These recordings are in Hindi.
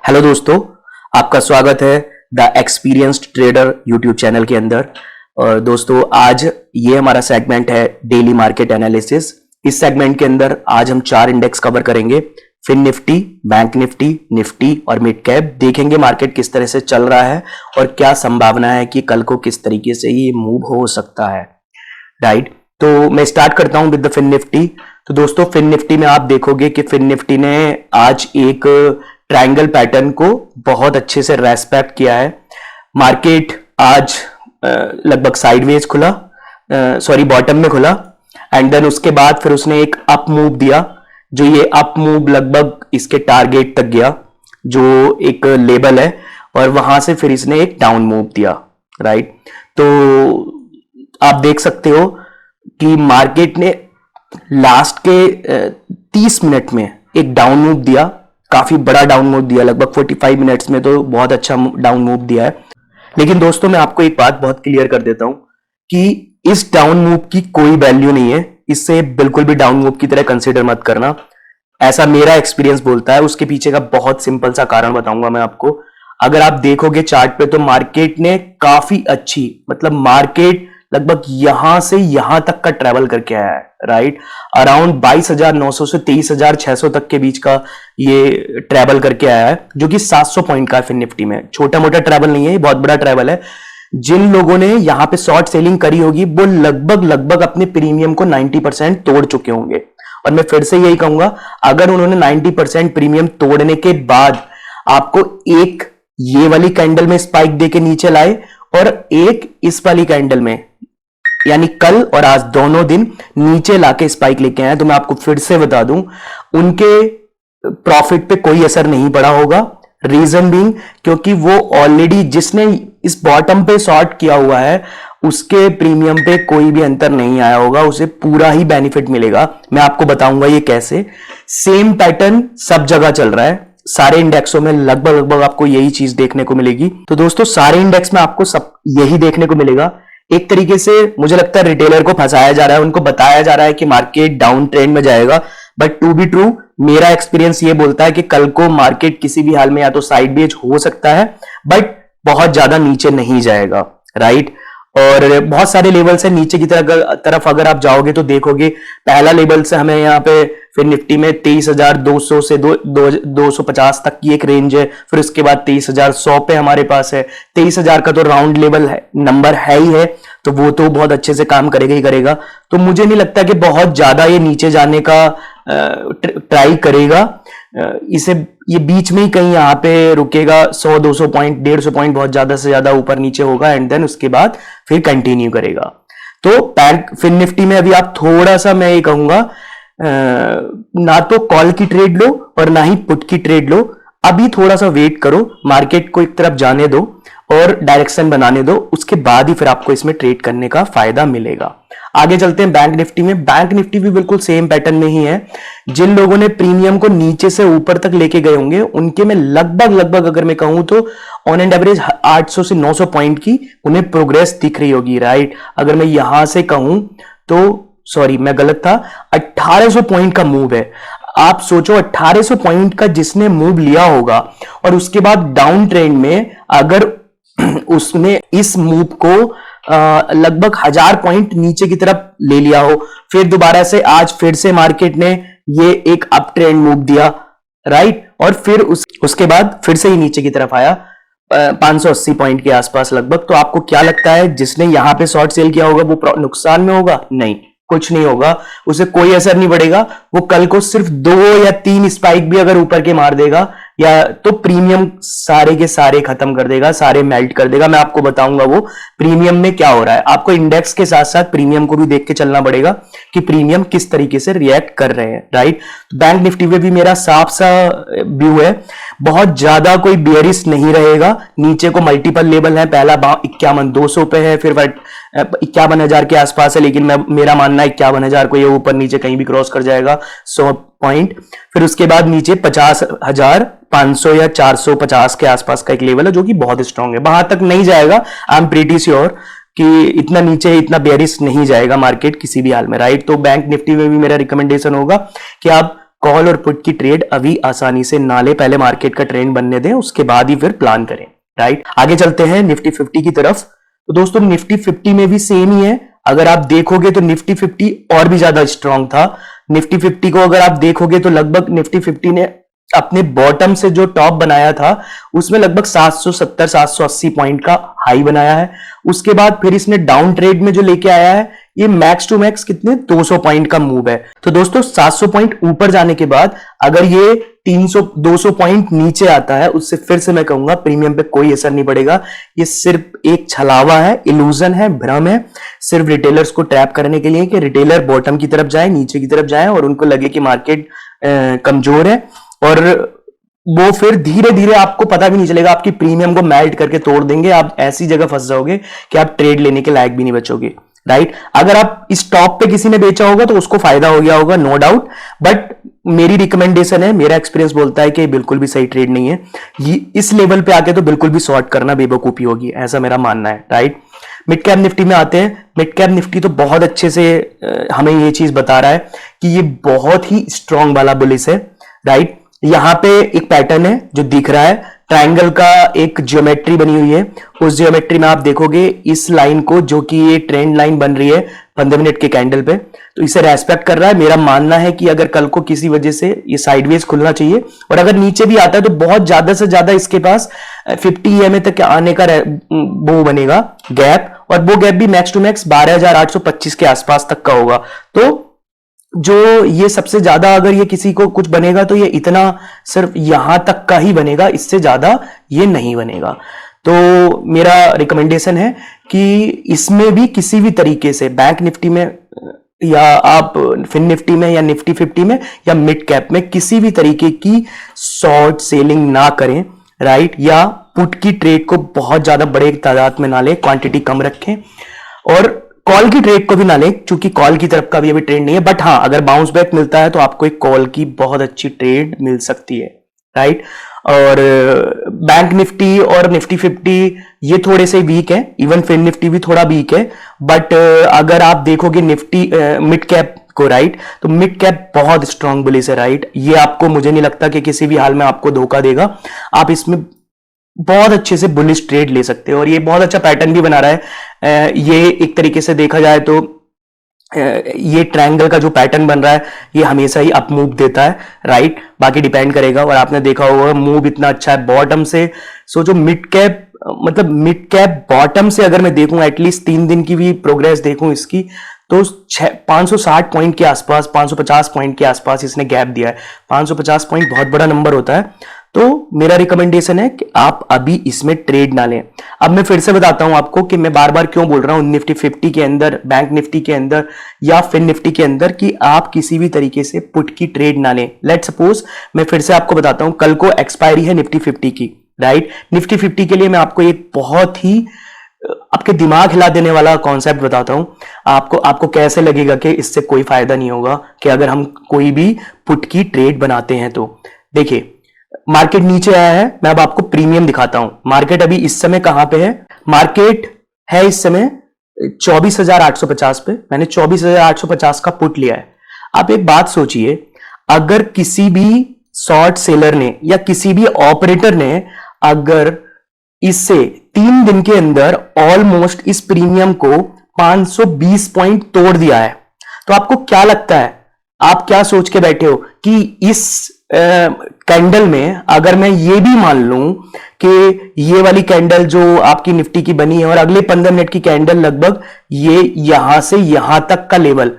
हेलो दोस्तों, आपका स्वागत है the experienced trader YouTube channel के अंदर। और दोस्तों, आज ये हमारा सेगमेंट है डेली मार्केट एनालिसिस। इस सेगमेंट के अंदर आज हम 4 इंडेक्स कवर करेंगे। Fin Nifty, Bank Nifty, Nifty और मिड कैप। देखेंगे मार्केट किस तरह से चल रहा है और क्या संभावना है कि कल को किस तरीके से ये मूव हो सकता है। राइट, तो मैं स्टार्ट करता हूं विद द फिन निफ्टी। तो दोस्तों, फिन निफ्टी में आप देखोगे कि फिन निफ्टी ने आज एक ट्रायंगल पैटर्न को बहुत अच्छे से रेस्पेक्ट किया है। मार्केट आज लगभग साइडवेज खुला, बॉटम में खुला, एंड देन उसके बाद फिर उसने एक अप मूव दिया, जो ये अप मूव लगभग इसके टारगेट तक गया, जो एक लेवल है, और वहां से फिर इसने एक डाउन मूव दिया। राइट, तो आप देख सकते हो कि मार्केट ने लास्ट के 30 मिनट में एक डाउन मूव दिया, काफी बड़ा डाउन मूव दिया, लगभग 45 मिनट्स में तो बहुत अच्छा डाउन मूव दिया है। लेकिन दोस्तों, मैं आपको एक बात बहुत क्लियर कर देता हूं कि इस डाउन मूव की कोई वैल्यू नहीं है। इससे बिल्कुल भी डाउन मूव की तरह कंसीडर मत करना, ऐसा मेरा एक्सपीरियंस बोलता है। उसके पीछे का बहुत सिंपल सा कारण बताऊंगा मैं आपको। अगर आप देखोगे चार्ट पे तो मार्केट ने काफी अच्छी, मतलब मार्केट लगभग यहां से यहां तक का ट्रेवल करके आया है। राइट, अराउंड 22,900 से 23,600 तक के बीच का ये ट्रेवल करके आया है, जो कि 700 पॉइंट का है फिन निफ्टी में। छोटा मोटा ट्रेवल नहीं है, ये बहुत बड़ा ट्रेवल है। जिन लोगों ने यहां पे शॉर्ट सेलिंग करी होगी वो लगभग अपने प्रीमियम को 90% तोड़ चुके होंगे। और मैं फिर से यही कहूंगा, अगर उन्होंने 90% प्रीमियम तोड़ने के बाद आपको एक ये वाली कैंडल में स्पाइक देके नीचे लाए और एक इस वाली कैंडल में, यानी कल और आज दोनों दिन नीचे लाके स्पाइक लेके आए, तो मैं आपको फिर से बता दूं, उनके प्रॉफिट पे कोई असर नहीं पड़ा होगा। रीजन बीइंग, क्योंकि वो ऑलरेडी जिसने इस बॉटम पे शॉर्ट किया हुआ है उसके प्रीमियम पे कोई भी अंतर नहीं आया होगा, उसे पूरा ही बेनिफिट मिलेगा। मैं आपको बताऊंगा ये कैसे। सेम पैटर्न सब जगह चल रहा है, सारे इंडेक्सों में लगभग आपको यही चीज देखने को मिलेगी। तो दोस्तों, सारे इंडेक्स में आपको सब यही देखने को मिलेगा। एक तरीके से मुझे लगता है रिटेलर को फंसाया जा रहा है, उनको बताया जा रहा है कि मार्केट डाउन ट्रेंड में जाएगा, बट टू बी ट्रू मेरा एक्सपीरियंस ये बोलता है कि कल को मार्केट किसी भी हाल में या तो साइडवेज हो सकता है, बट बहुत ज्यादा नीचे नहीं जाएगा। राइट, और बहुत सारे लेवल से नीचे की तरफ अगर आप जाओगे तो देखोगे, पहला लेवल से हमें यहाँ पे फिर निफ्टी में 23,200 से 250 तक की एक रेंज है। फिर उसके बाद 23,100 पे हमारे पास है। 23,000 का तो राउंड लेवल है, नंबर है ही है, तो वो तो बहुत अच्छे से काम करेगा ही करेगा। तो मुझे नहीं लगता कि बहुत ज्यादा ये नीचे जाने का ट्राई करेगा। इसे ये बीच में ही कहीं यहाँ पे रुकेगा, 100-200 पॉइंट, 150 पॉइंट बहुत ज्यादा से ज्यादा ऊपर नीचे होगा, एंड देन उसके बाद फिर कंटिन्यू करेगा। तो बैंक फिन निफ्टी में अभी आप थोड़ा सा, मैं ये कहूंगा, ना तो कॉल की ट्रेड लो और ना ही पुट की ट्रेड लो। अभी थोड़ा सा वेट करो, मार्केट को एक तरफ जाने दो और डायरेक्शन बनाने दो, उसके बाद ही फिर आपको इसमें ट्रेड करने का फायदा मिलेगा। आगे चलते हैं बैंक निफ्टी में। बैंक निफ्टी भी बिल्कुल सेम पैटर्न में ही है। जिन लोगों ने प्रीमियम को नीचे से ऊपर तक लेके गए होंगे उनके में लगभग अगर मैं कहूं तो ऑन एंड एवरेज 800 से 900 पॉइंट की उन्हें प्रोग्रेस दिख रही होगी। राइट, अगर मैं यहां से कहूं तो, सॉरी मैं गलत था, 1800 पॉइंट का मूव है। आप सोचो, 1800 पॉइंट का जिसने मूव लिया होगा और उसके बाद डाउन ट्रेंड में अगर उसने इस मूव को लगभग 1000 पॉइंट नीचे की तरफ ले लिया हो, फिर दोबारा से आज फिर से मार्केट ने ये एक अप ट्रेंड मूव दिया। राइट, और फिर उसके बाद फिर से ही नीचे की तरफ आया 580 पॉइंट के आसपास लगभग। तो आपको क्या लगता है, जिसने यहां पे शॉर्ट सेल किया होगा वो नुकसान में होगा? नहीं, कुछ नहीं होगा, उसे कोई असर नहीं पड़ेगा। वो कल को सिर्फ 2 या 3 स्पाइक भी अगर ऊपर के मार देगा या तो प्रीमियम सारे के सारे खत्म कर देगा, सारे मेल्ट कर देगा। मैं आपको बताऊंगा वो प्रीमियम में क्या हो रहा है। आपको इंडेक्स के साथ साथ प्रीमियम को भी देख के चलना पड़ेगा कि प्रीमियम किस तरीके से रिएक्ट कर रहे हैं। राइट, बैंक निफ्टी में भी मेरा साफ सा व्यू है, बहुत ज्यादा कोई बेयरिश नहीं रहेगा। नीचे को मल्टीपल लेवल है, पहला 51,200 पे है, फिर 51,000 के आसपास है, लेकिन मेरा मानना है 51,000 को ये ऊपर नीचे कहीं भी क्रॉस कर जाएगा 100 पॉइंट। फिर उसके बाद नीचे 50,500 या 450 के आसपास का एक लेवल है, जो कि बहुत स्ट्रांग है। वहां तक नहीं जाएगा, आई एम प्रीटी श्योर कि इतना नीचे, इतना बेयरिश नहीं जाएगा मार्केट किसी भी हाल में। राइट, तो बैंक निफ्टी में भी मेरा रिकमेंडेशन होगा कि आप कॉल और पुट की ट्रेड अभी आसानी से ना ले, पहले मार्केट का ट्रेंड बनने दें, उसके बाद ही फिर प्लान करें, राइट। आगे चलते हैं निफ्टी 50 की तरफ। तो दोस्तों निफ्टी 50 में भी सेम ही है। अगर आप देखोगे तो निफ्टी 50 और भी ज्यादा स्ट्रांग था। निफ्टी 50 को अगर आप देखोगे तो लगभग निफ्टी 50 ने अपने बॉटम से जो टॉप बनाया था उसमें लगभग 770 780 पॉइंट का हाई बनाया है। उसके बाद फिर इसने डाउन ट्रेड में जो लेके आया है ये मैक्स टू मैक्स कितने 200 पॉइंट का मूव है। तो दोस्तों 700 पॉइंट ऊपर जाने के बाद अगर ये 300 200 पॉइंट नीचे आता है, उससे फिर से मैं कहूंगा प्रीमियम पे कोई असर नहीं पड़ेगा। ये सिर्फ एक छलावा है, इल्यूजन है, भ्रम है, सिर्फ रिटेलर्स को ट्रैप करने के लिए कि रिटेलर बॉटम की तरफ जाए, नीचे की तरफ जाए और उनको लगे कि मार्केट कमजोर है, और वो फिर धीरे धीरे आपको पता भी नहीं चलेगा, आपकी प्रीमियम को मेल्ट करके तोड़ देंगे। आप ऐसी जगह फंस जाओगे कि आप ट्रेड लेने के लायक भी नहीं बचोगे, राइट। अगर आप इस टॉप पे किसी ने बेचा होगा तो उसको फायदा हो गया होगा, नो डाउट, बट मेरी रिकमेंडेशन है, मेरा एक्सपीरियंस बोलता है कि बिल्कुल भी सही ट्रेड नहीं है ये। इस लेवल पे आके तो बिल्कुल भी शॉर्ट करना बेवकूफी होगी, ऐसा मेरा मानना है, राइट। मिड कैप निफ्टी में आते हैं। मिड कैप निफ्टी तो बहुत अच्छे से हमें ये चीज बता रहा है कि ये बहुत ही स्ट्रांग वाला बुलिश है, राइट। यहां पे एक पैटर्न है जो दिख रहा है, ट्रायंगल का एक ज्योमेट्री बनी हुई है। उस ज्योमेट्री में आप देखोगे इस लाइन को, जो कि ये ट्रेंड लाइन बन रही है 15 मिनट के कैंडल पे, तो इसे रेस्पेक्ट कर रहा है। मेरा मानना है कि अगर कल को किसी वजह से ये साइडवेज खुलना चाहिए और अगर नीचे भी आता है तो बहुत ज्यादा से ज्यादा इसके पास 50 EMA तक आने का वो बनेगा गैप, और वो गैप भी मैक्स टू मैक्स 12,825 के आसपास तक का होगा। तो जो ये सबसे ज्यादा अगर ये किसी को कुछ बनेगा तो ये इतना सिर्फ यहां तक का ही बनेगा, इससे ज्यादा ये नहीं बनेगा। तो मेरा रिकमेंडेशन है कि इसमें भी किसी भी तरीके से बैंक निफ्टी में या आप फिन निफ्टी में या निफ्टी 50 में या मिड कैप में किसी भी तरीके की शॉर्ट सेलिंग ना करें, राइट, या पुट की ट्रेड को बहुत ज्यादा बड़े तादाद में ना लें, क्वांटिटी कम रखें, और कॉल की ट्रेड को भी ना लें क्योंकि कॉल की तरफ का भी अभी ट्रेंड नहीं है। बट हाँ, अगर बाउंस बैक मिलता है तो आपको एक कॉल की बहुत अच्छी ट्रेड मिल सकती है, राइट। और बैंक निफ्टी और निफ्टी 50 ये थोड़े से वीक है, इवन फिन निफ्टी भी थोड़ा वीक है। बट अगर आप देखोगे निफ्टी मिड कैप को, राइट, तो मिड कैप बहुत स्ट्रांग बुलिश है, राइट। ये आपको, मुझे नहीं लगता कि किसी भी हाल में आपको धोखा देगा। आप इसमें बहुत अच्छे से बुलिश ट्रेड ले सकते हो और ये बहुत अच्छा पैटर्न भी बना रहा है। ये एक तरीके से देखा जाए तो ये ट्रायंगल का जो पैटर्न बन रहा है ये हमेशा ही अप मूव देता है, राइट। बाकी डिपेंड करेगा, और आपने देखा होगा मूव इतना अच्छा है बॉटम से। सो जो मिड कैप, मतलब मिड कैप बॉटम से अगर मैं देखूं, एटलीस्ट 3 दिन की भी प्रोग्रेस देखूं इसकी, तो 560 पॉइंट के आसपास, 550 पॉइंट के आसपास इसने गैप दिया है। 550 पॉइंट बहुत बड़ा नंबर होता है। तो मेरा रिकमेंडेशन है कि आप अभी इसमें ट्रेड ना लें। अब मैं फिर से बताता हूं आपको कि मैं बार बार क्यों बोल रहा हूं निफ्टी 50 के अंदर, बैंक निफ्टी के अंदर या फिन निफ्टी के अंदर, कि आप किसी भी तरीके से पुट की ट्रेड ना लें। लेट सपोज मैं फिर से आपको बताता हूं, कल को एक्सपायरी है निफ्टी 50 की, राइट। निफ्टी 50 के लिए मैं आपको एक बहुत ही आपके दिमाग हिला देने वाला कॉन्सेप्ट बताता हूं। आपको कैसे लगेगा कि इससे कोई फायदा नहीं होगा कि अगर हम कोई भी पुट की ट्रेड बनाते हैं। तो देखिए, मार्केट नीचे आया है, मैं अब आपको प्रीमियम दिखाता हूं। मार्केट अभी इस समय कहां पे है? मार्केट है इस समय 24,850 पे। मैंने 24,850 का पुट लिया है। आप एक बात सोचिए, अगर किसी भी शॉर्ट सेलर ने या किसी भी ऑपरेटर ने अगर इससे 3 दिन के अंदर ऑलमोस्ट इस प्रीमियम को 520 पॉइंट तोड़ दिया है, तो आपको क्या लगता है? आप क्या सोच के बैठे हो कि इस कैंडल में अगर मैं ये भी मान लूं कि ये वाली कैंडल जो आपकी निफ्टी की बनी है और अगले 15 मिनट की कैंडल लगभग ये यहां से यहां तक का लेवल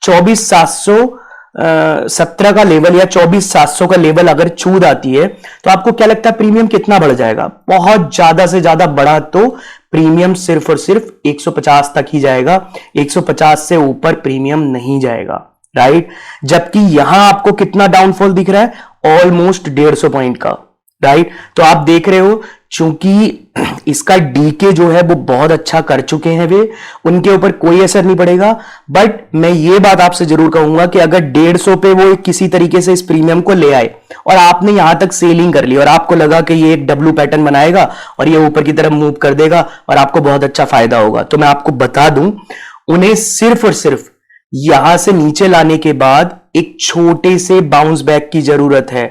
24,717 का लेवल या 24,700 का लेवल अगर छू जाती है, तो आपको क्या लगता है प्रीमियम कितना बढ़ जाएगा? बहुत ज्यादा से ज्यादा बढ़ा तो प्रीमियम सिर्फ और सिर्फ 150 तक ही जाएगा, 150 से ऊपर प्रीमियम नहीं जाएगा, राइट। जबकि यहां आपको कितना डाउनफॉल दिख रहा है? ऑलमोस्ट 150 पॉइंट का, राइट। तो आप देख रहे हो, चूंकि इसका डीके जो है वो बहुत अच्छा कर चुके हैं वे, उनके ऊपर कोई असर नहीं पड़ेगा। बट मैं ये बात आपसे जरूर कहूंगा कि अगर 150 पे वो किसी तरीके से इस प्रीमियम को ले आए और आपने यहां तक सेलिंग कर ली और आपको लगा कि ये एक डब्ल्यू पैटर्न बनाएगा और ये ऊपर की तरफ मूव कर देगा और आपको बहुत अच्छा फायदा होगा, तो मैं आपको बता दूं, उन्हें सिर्फ और सिर्फ यहां से नीचे लाने के बाद एक छोटे से बाउंस बैक की जरूरत है।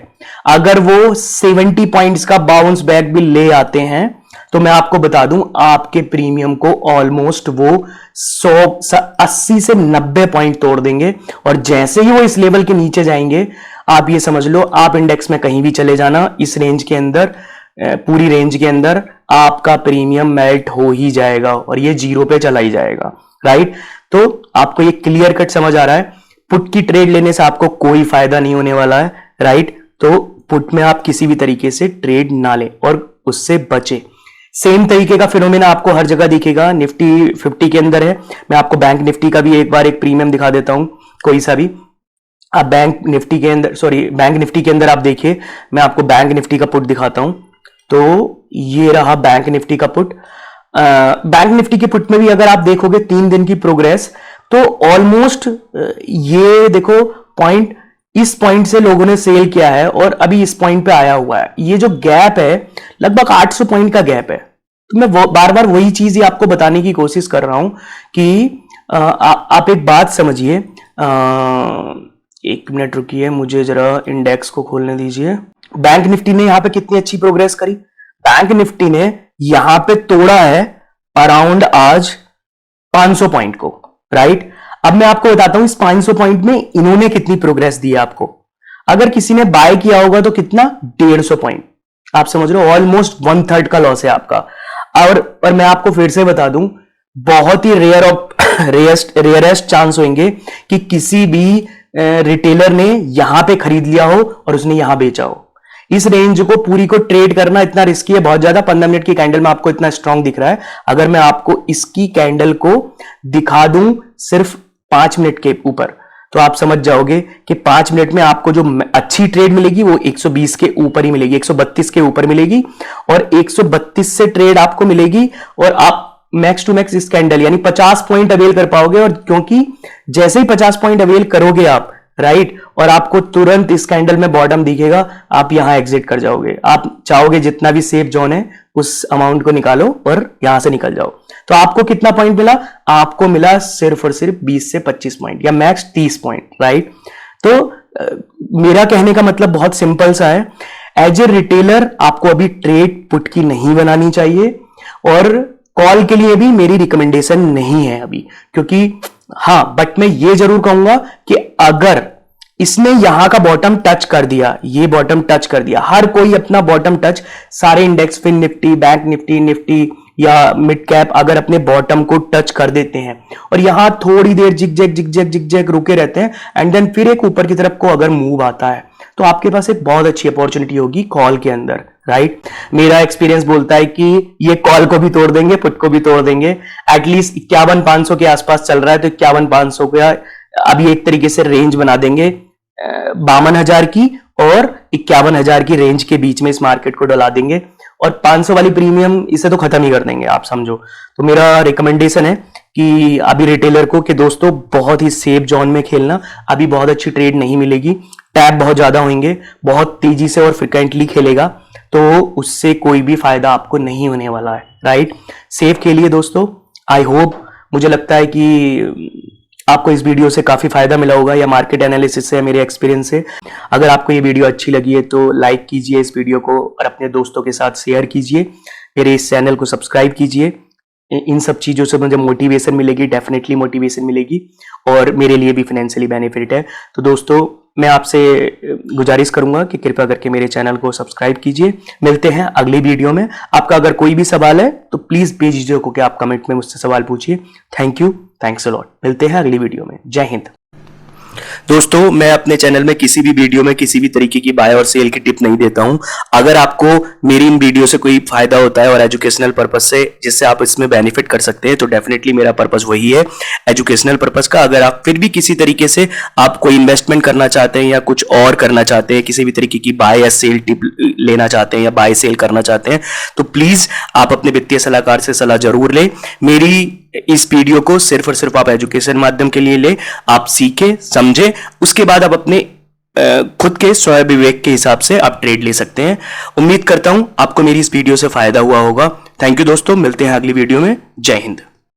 अगर वो 70 पॉइंट्स का बाउंस बैक भी ले आते हैं तो मैं आपको बता दूं आपके प्रीमियम को ऑलमोस्ट वो 80 से 90 पॉइंट तोड़ देंगे। और जैसे ही वो इस लेवल के नीचे जाएंगे, आप ये समझ लो, आप इंडेक्स में कहीं भी चले जाना, इस रेंज के अंदर, पूरी रेंज के अंदर आपका प्रीमियम मेल्ट हो ही जाएगा और ये जीरो पे चला ही जाएगा, राइट। तो आपको ये क्लियर कट समझ आ रहा है, पुट की ट्रेड लेने से आपको कोई फायदा नहीं होने वाला है, राइट। तो पुट में आप किसी भी तरीके से ट्रेड ना लें और उससे बचे। सेम तरीके का फिनोमेना आपको हर जगह दिखेगा। निफ्टी 50 के अंदर है। मैं आपको बैंक निफ्टी का भी एक बार एक प्रीमियम दिखा देता हूं, कोई सा भी। आप बैंक निफ्टी के अंदर आप देखिए, मैं आपको बैंक निफ्टी का पुट दिखाता हूं। तो ये रहा बैंक निफ्टी का पुट। बैंक निफ्टी के पुट में भी अगर आप देखोगे 3 दिन की प्रोग्रेस, तो ऑलमोस्ट ये देखो पॉइंट, इस पॉइंट से लोगों ने सेल किया है और अभी इस पॉइंट पे आया हुआ है। ये जो गैप है लगभग 800 पॉइंट का गैप है। तो मैं बार बार वही चीज ही आपको बताने की कोशिश कर रहा हूं कि आप एक बात समझिए। एक मिनट रुकिए, मुझे जरा इंडेक्स को खोलने दीजिए। बैंक निफ्टी ने यहां पे कितनी अच्छी प्रोग्रेस करी। बैंक निफ्टी ने यहां पे तोड़ा है अराउंड आज 500 पॉइंट को, राइट। अब मैं आपको बताता हूं इस 500 पॉइंट में इन्होंने कितनी प्रोग्रेस दी है आपको। अगर किसी ने बाय किया होगा तो कितना, 150 पॉइंट। आप समझ रहे हो, ऑलमोस्ट 1/3 का लॉस है आपका। और मैं आपको फिर से बता दूं, बहुत ही रेयरेस्ट चांस होंगे कि किसी भी रिटेलर ने यहां पे खरीद लिया हो और उसने यहां बेचा हो। इस रेंज को पूरी को ट्रेड करना इतना रिस्की है, बहुत ज्यादा। 15 मिनट की कैंडल में आपको इतना स्ट्रांग दिख रहा है। अगर मैं आपको इसकी कैंडल को दिखा दूं सिर्फ 5 मिनट के ऊपर, तो आप समझ जाओगे कि 5 मिनट में आपको जो अच्छी ट्रेड मिलेगी वो 120 के ऊपर ही मिलेगी, 132 के ऊपर मिलेगी। और 132 से ट्रेड आपको मिलेगी और आप मैक्स टू मैक्स इस कैंडल यानी 50 पॉइंट अवेल कर पाओगे। और क्योंकि जैसे ही 50 पॉइंट अवेल करोगे आप, राइट, और आपको तुरंत इस कैंडल में बॉटम दिखेगा, आप यहां एग्जिट कर जाओगे। आप चाहोगे जितना भी सेफ जोन है उस अमाउंट को निकालो और यहां से निकल जाओ। तो आपको कितना पॉइंट मिला, आपको मिला सिर्फ और सिर्फ 20 से 25 पॉइंट या मैक्स 30 पॉइंट, राइट। तो मेरा कहने का मतलब बहुत सिंपल सा है, एज ए रिटेलर आपको अभी ट्रेड पुट की नहीं बनानी चाहिए और कॉल के लिए भी मेरी रिकमेंडेशन नहीं है अभी। क्योंकि हां, बट मैं ये जरूर कहूंगा कि अगर इसने यहां का बॉटम टच कर दिया, ये बॉटम टच कर दिया, हर कोई अपना बॉटम टच, सारे index, Fin Nifty, Bank Nifty, Nifty या मिड कैप अगर अपने बॉटम को टच कर देते हैं और यहां थोड़ी देर जिग-जैग रुके रहते हैं एंड देन फिर एक ऊपर की तरफ को अगर मूव आता है, तो आपके पास एक बहुत अच्छी अपॉर्चुनिटी होगी कॉल के अंदर, राइट। मेरा एक्सपीरियंस बोलता है कि ये कॉल को भी तोड़ देंगे, पुट को भी तोड़ देंगे। एटलीस्ट 51,500 के आसपास चल रहा है, तो 51,500 का अभी एक तरीके से रेंज बना देंगे 52,000 की और 51,000 की रेंज के बीच में इस मार्केट को डला देंगे और 500 वाली प्रीमियम इसे तो खत्म ही कर देंगे, आप समझो। तो मेरा रिकमेंडेशन है कि अभी रिटेलर को कि दोस्तों बहुत ही सेफ जोन में खेलना, अभी बहुत अच्छी ट्रेड नहीं मिलेगी, टैप बहुत ज्यादा होंगे, बहुत तेजी से और फ्रिक्वेंटली खेलेगा, तो उससे कोई भी फायदा आपको नहीं होने वाला है, राइट। सेफ खेलिए दोस्तों। आई होप, मुझे लगता है कि आपको इस वीडियो से काफी फायदा मिला होगा, या मार्केट एनालिसिस से, या मेरे एक्सपीरियंस से। अगर आपको ये वीडियो अच्छी लगी है तो लाइक कीजिए इस वीडियो को और अपने दोस्तों के साथ शेयर कीजिए। मेरे इस चैनल को सब्सक्राइब कीजिए। इन सब चीजों से मुझे मोटिवेशन मिलेगी, डेफिनेटली मोटिवेशन मिलेगी और मेरे लिए भी फाइनेंशियली बेनिफिट है। तो दोस्तों, मैं आपसे गुजारिश करूंगा कि कृपया करके मेरे चैनल को सब्सक्राइब कीजिए। मिलते हैं अगली वीडियो में। आपका अगर कोई भी सवाल है तो प्लीज बेझिझक होकर आप कमेंट में मुझसे सवाल पूछिए। Thank you, thanks a lot. मिलते हैं अगली वीडियो में। जय हिंद। दोस्तों, मैं अपने चैनल में किसी भी वीडियो में किसी भी तरीके की बाय और सेल की टिप नहीं देता हूं। अगर आपको मेरी इन वीडियो से कोई फायदा होता है और एजुकेशनल पर्पस से, जिससे आप इसमें बेनिफिट कर सकते हैं, तो डेफिनेटली मेरा पर्पस वही है, एजुकेशनल पर्पस का। अगर आप फिर भी किसी तरीके से आप कोई इन्वेस्टमेंट करना चाहते हैं या कुछ और करना चाहते हैं, किसी भी तरीके की बाय या सेल टिप लेना चाहते हैं या बाय सेल करना चाहते हैं, तो प्लीज आप अपने वित्तीय सलाहकार से सलाह जरूर लें। मेरी इस वीडियो को सिर्फ और सिर्फ आप एजुकेशन माध्यम के लिए ले, आप सीखें, समझें, उसके बाद आप अपने खुद के स्वयं विवेक के हिसाब से आप ट्रेड ले सकते हैं। उम्मीद करता हूं आपको मेरी इस वीडियो से फायदा हुआ होगा। थैंक यू दोस्तों, मिलते हैं अगली वीडियो में। जय हिंद।